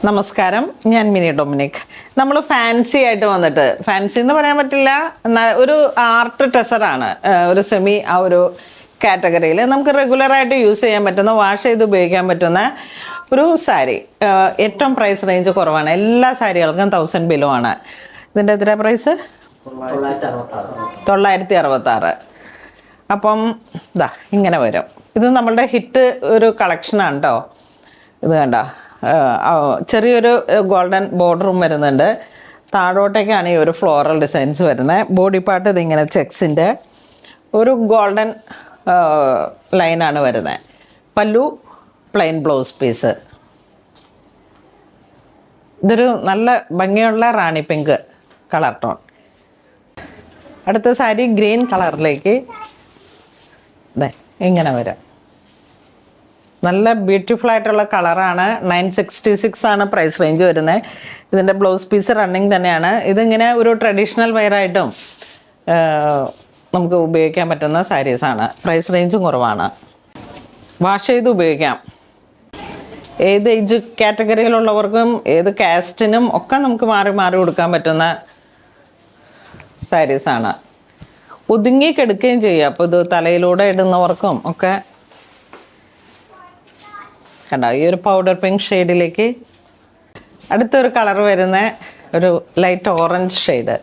നമസ്കാരം, ഞാൻ mini Dominic. നമ്മൾ ഫാൻസി ആയിട്ട് വന്നിട്ട്, ഫാൻസി എന്ന് പറയാൻ പറ്റില്ല, ഒരു ആർട്ട് ടെസറാണ്, ഒരു സെമി ആ ഒരു കാറ്റഗറിയിൽ നമുക്ക് റെഗുലറായിട്ട് യൂസ് ചെയ്യാൻ പറ്റുന്ന, വാഷ് ചെയ്ത് ഉപയോഗിക്കാൻ പറ്റുന്ന ഒരു സാരി. ഏറ്റവും പ്രൈസ് റേഞ്ച് കുറവാണ്, എല്ലാ സാരികൾക്കും 1000 ബിലോ ആണ്. ഇതിൻ്റെ എത്ര പ്രൈസ്? 966. അപ്പം ഇതാ ഇങ്ങനെ വരും. ഇത് നമ്മളുടെ ഹിറ്റ് ഒരു കളക്ഷനാണ് കേട്ടോ. ഇത് കണ്ട, ചെറിയൊരു ഗോൾഡൻ ബോർഡറും വരുന്നുണ്ട്. താഴോട്ടേക്കാണ് ഈ ഒരു ഫ്ലോറൽ ഡിസൈൻസ് വരുന്നത്. ബോഡി പാർട്ട് ഇതിങ്ങനെ ചെക്സിൻ്റെ ഒരു ഗോൾഡൻ ലൈനാണ് വരുന്നത്. പല്ലു പ്ലെയിൻ ബ്ലൗസ് പീസ്. ഇതൊരു നല്ല ഭംഗിയുള്ള റാണി പിങ്ക് കളർ ടോൺ. അടുത്ത സാരി ഗ്രീൻ കളറിലേക്ക് ഇങ്ങനെ വരാം. നല്ല ബ്യൂട്ടിഫുൾ ആയിട്ടുള്ള കളറാണ്. 966 ആണ് പ്രൈസ് റേഞ്ച് വരുന്നത്. ഇതിൻ്റെ ബ്ലൗസ് പീസ് റണ്ണിങ് തന്നെയാണ്. ഇതിങ്ങനെ ഒരു ട്രഡീഷണൽ വെയറായിട്ടും നമുക്ക് ഉപയോഗിക്കാൻ പറ്റുന്ന സാരീസാണ്. പ്രൈസ് റേഞ്ചും കുറവാണ്. വാഷ് ചെയ്ത് ഉപയോഗിക്കാം. ഏത് ഏജ് കാറ്റഗറിയിലുള്ളവർക്കും ഏത് കാസ്റ്റിനും ഒക്കെ നമുക്ക് മാറി മാറി കൊടുക്കാൻ പറ്റുന്ന സാരീസാണ്. ഒതുങ്ങി കിടക്കുകയും ചെയ്യാം. അപ്പോൾ ഇത് തലയിലൂടെ ഇടുന്നവർക്കും ഒക്കെ കണ്ടോ. ഈ ഒരു പൗഡർ പിങ്ക് ഷെയ്ഡിലേക്ക് അടുത്തൊരു കളർ വരുന്ന ഒരു ലൈറ്റ് ഓറഞ്ച് ഷെയ്ഡ്.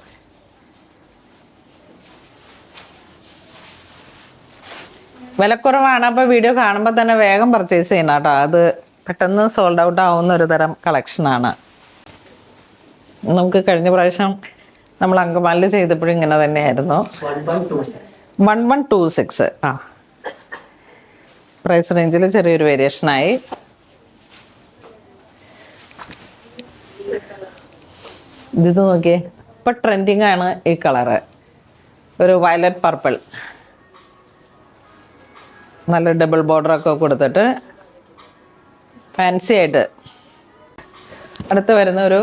വിലക്കുറവാണ്. അപ്പോൾ വീഡിയോ കാണുമ്പോൾ തന്നെ വേഗം പർച്ചേസ് ചെയ്യണം കേട്ടോ. അത് പെട്ടെന്ന് സോൾഡ് ഔട്ട് ആവുന്ന ഒരു തരം കളക്ഷനാണ്. നമുക്ക് കഴിഞ്ഞ പ്രാവശ്യം നമ്മൾ അങ്കമാലിൽ ചെയ്തപ്പോഴും ഇങ്ങനെ തന്നെയായിരുന്നു. 1126. ആ, പ്രൈസ് റേഞ്ചിൽ ചെറിയൊരു വേരിയേഷനായി. ഇത് നോക്കിയേ, ഇപ്പം ട്രെൻഡിങ് ആണ് ഈ കളറ്. ഒരു വയലറ്റ് പർപ്പിൾ, നല്ല ഡബിൾ ബോർഡറൊക്കെ കൊടുത്തിട്ട് ഫാൻസി ആയിട്ട്. അടുത്ത് വരുന്ന ഒരു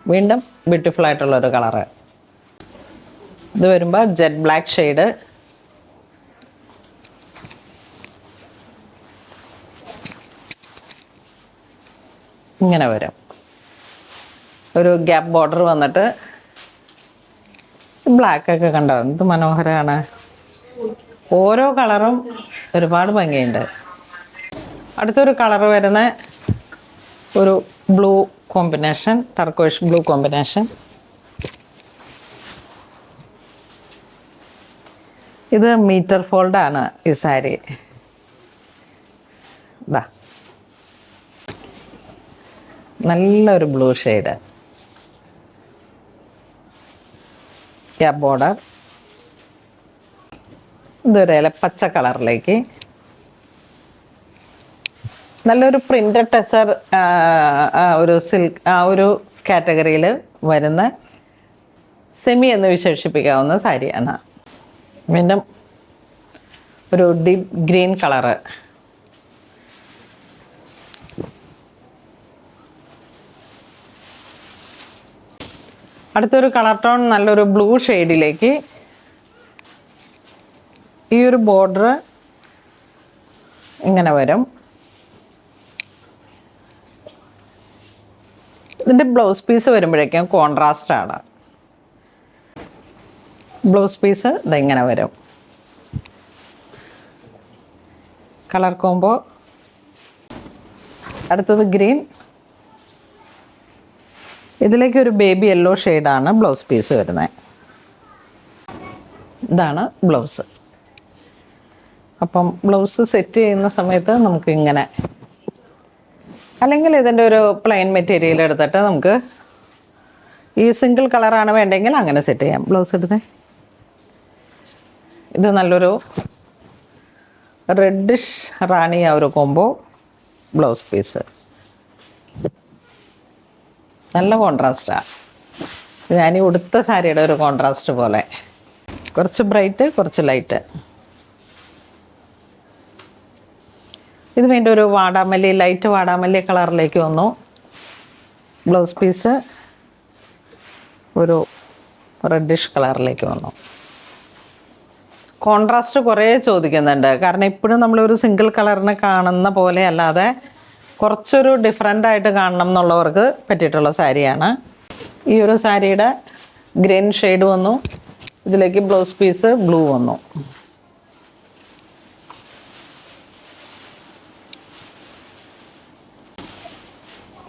വീണ്ടും ബ്യൂട്ടിഫുൾ ആയിട്ടുള്ളൊരു കളറ്. ഇത് വരുമ്പോൾ ജെറ്റ് ബ്ലാക്ക് ഷെയ്ഡ്. ഇങ്ങനെ വരും. ഒരു ഗ്യാപ്പ് ബോർഡർ വന്നിട്ട് ബ്ലാക്കൊക്കെ കണ്ടോ, എന്ത് മനോഹരമാണ്. ഓരോ കളറും ഒരുപാട് ഭംഗിയുണ്ട്. അടുത്തൊരു കളർ വരുന്ന ഒരു blue combination, turquoise blue combination. ഇത് മീറ്റർ ഫോൾഡാണ് ഈ സാരി. ഇതാ നല്ലൊരു ബ്ലൂ ഷെയ്ഡ്. Gap border. ഇതൊരു ഇലപ്പച്ച കളറിലേക്ക് നല്ലൊരു പ്രിന്റഡ് ടെസർ, ഒരു സിൽക്ക് ആ ഒരു കാറ്റഗറിയിൽ വരുന്ന സെമി എന്ന് വിശേഷിപ്പിക്കാവുന്ന സാരിയാണ്. വീണ്ടും ഒരു ഡീപ്പ് ഗ്രീൻ കളറ്. അടുത്തൊരു കളർ ടോൺ നല്ലൊരു ബ്ലൂ ഷെയ്ഡിലേക്ക്. ഈ ഒരു ബോർഡർ ഇങ്ങനെ വരും. ഇതിൻ്റെ ബ്ലൗസ് പീസ് വരുമ്പോഴേക്കും കോൺട്രാസ്റ്റ് ആണ്. ബ്ലൗസ് പീസ് ഇതെങ്ങനെ വരും. Colour combo. അടുത്തത് ഗ്രീൻ. ഇതിലേക്ക് ഒരു ബേബി യെല്ലോ ഷെയ്ഡാണ് ബ്ലൗസ് പീസ് വരുന്നത്. ഇതാണ് ബ്ലൗസ്. അപ്പം ബ്ലൗസ് സെറ്റ് ചെയ്യുന്ന സമയത്ത് നമുക്ക് ഇങ്ങനെ, അല്ലെങ്കിൽ ഇതിൻ്റെ ഒരു പ്ലെയിൻ മെറ്റീരിയൽ എടുത്തിട്ട് നമുക്ക് ഈ സിംഗിൾ കളറാണ് വേണ്ടെങ്കിൽ അങ്ങനെ സെറ്റ് ചെയ്യാം. ബ്ലൗസ് എടുത്തേ. ഇത് നല്ലൊരു റെഡിഷ് റാണി ആ ഒരു കോംബോ ബ്ലൗസ് പീസ്. നല്ല കോൺട്രാസ്റ്റാണ്. ഞാൻ ഈ ഉടുത്ത സാരിയുടെ ഒരു കോൺട്രാസ്റ്റ് പോലെ, കുറച്ച് ബ്രൈറ്റ് കുറച്ച് ലൈറ്റ്. ഇത് വീണ്ടും ഒരു വാടാമല്ലി, ലൈറ്റ് വാടാമല്ലി കളറിലേക്ക് വന്നു. ബ്ലൗസ് പീസ് ഒരു റെഡിഷ് കളറിലേക്ക് വന്നു. കോൺട്രാസ്റ്റ് കുറേ ചോദിക്കുന്നുണ്ട്. കാരണം ഇപ്പോഴും നമ്മളൊരു സിംഗിൾ കളറിനെ കാണുന്ന പോലെ അല്ലാതെ കുറച്ചൊരു ഡിഫറെൻ്റ് ആയിട്ട് കാണണം എന്നുള്ളവർക്ക് പറ്റിയിട്ടുള്ള സാരിയാണ്. ഈ ഒരു സാരിയുടെ ഗ്രീൻ ഷെയ്ഡ് വന്നു, ഇതിലേക്ക് ബ്ലൗസ് പീസ് ബ്ലൂ വന്നു.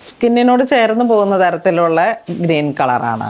സ്കിന്നിനോട് ചേർന്ന് പോകുന്ന തരത്തിലുള്ള ഗ്രീൻ കളറാണ്.